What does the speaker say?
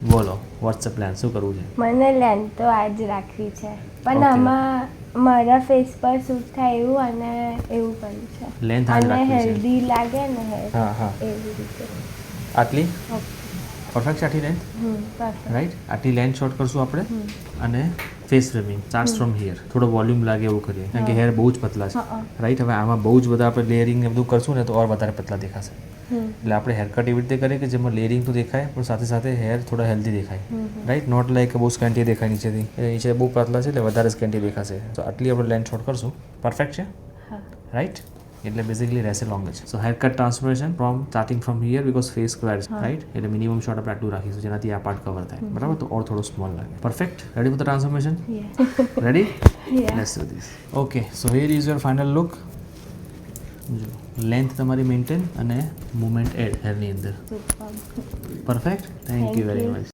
બોલો WhatsApp plan શું કરવું છે? મને લેન્થ તો આજ રાખવી છે પણ આમાં મારા ફેસ પર સૂટ થાય એવું અને એવું પણ છે લેન્થ આજ અને રાખવી છે. હેલ્ધી લાગે ને હા હા એવી રીતે આટલી પરફેક્ટ છે આટલી લેન્થ પરફેક્ટ રાઈટ આટલી લેન્થ શોર્ટ કરશું આપણે અને face framing start from here થોડો વોલ્યુમ લાગે એવું કરીએ કારણ કે હેર બહુ જ પતલા છે રાઈટ હવે આમાં બહુ જ બધા આપણે લેયરિંગ ને બધું કરશું ને તો ઓર વધારે પતલા દેખાશે એટલે આપણે હેર કટ એવી રીતે કરીએ કે જેમાં લેયરિંગ તો દેખાય પણ સાથે સાથે હેર થોડા હેલ્ધી દેખાય રાઈટ નોટ લાઈક બહુ સ્કેન્ટી દેખાય નીચેથી નીચે બહુ પતલા છે એટલે વધારે સ્કેન્ટી દેખાશે તો આટલી આપણે લેન્થ શોર્ટ કરશું પરફેક્ટ છે રાઈટ એટલે બેઝિકલી રહેશે લોંગ જ so hair cut transformation from starting from here because face square right એટલે મિનિમમ શોર્ટ આપણે આટલું રાખીશું જેનાથી આ પાર્ટ કવર થાય બરાબર તો ઓર થોડો સ્મોલ લાગે perfect ready for the transformation ready let's do this okay so here is your final look જો લેન્થ તમારી મેન્ટેન અને મુવમેન્ટ એડ હેરની અંદર perfect thank you very much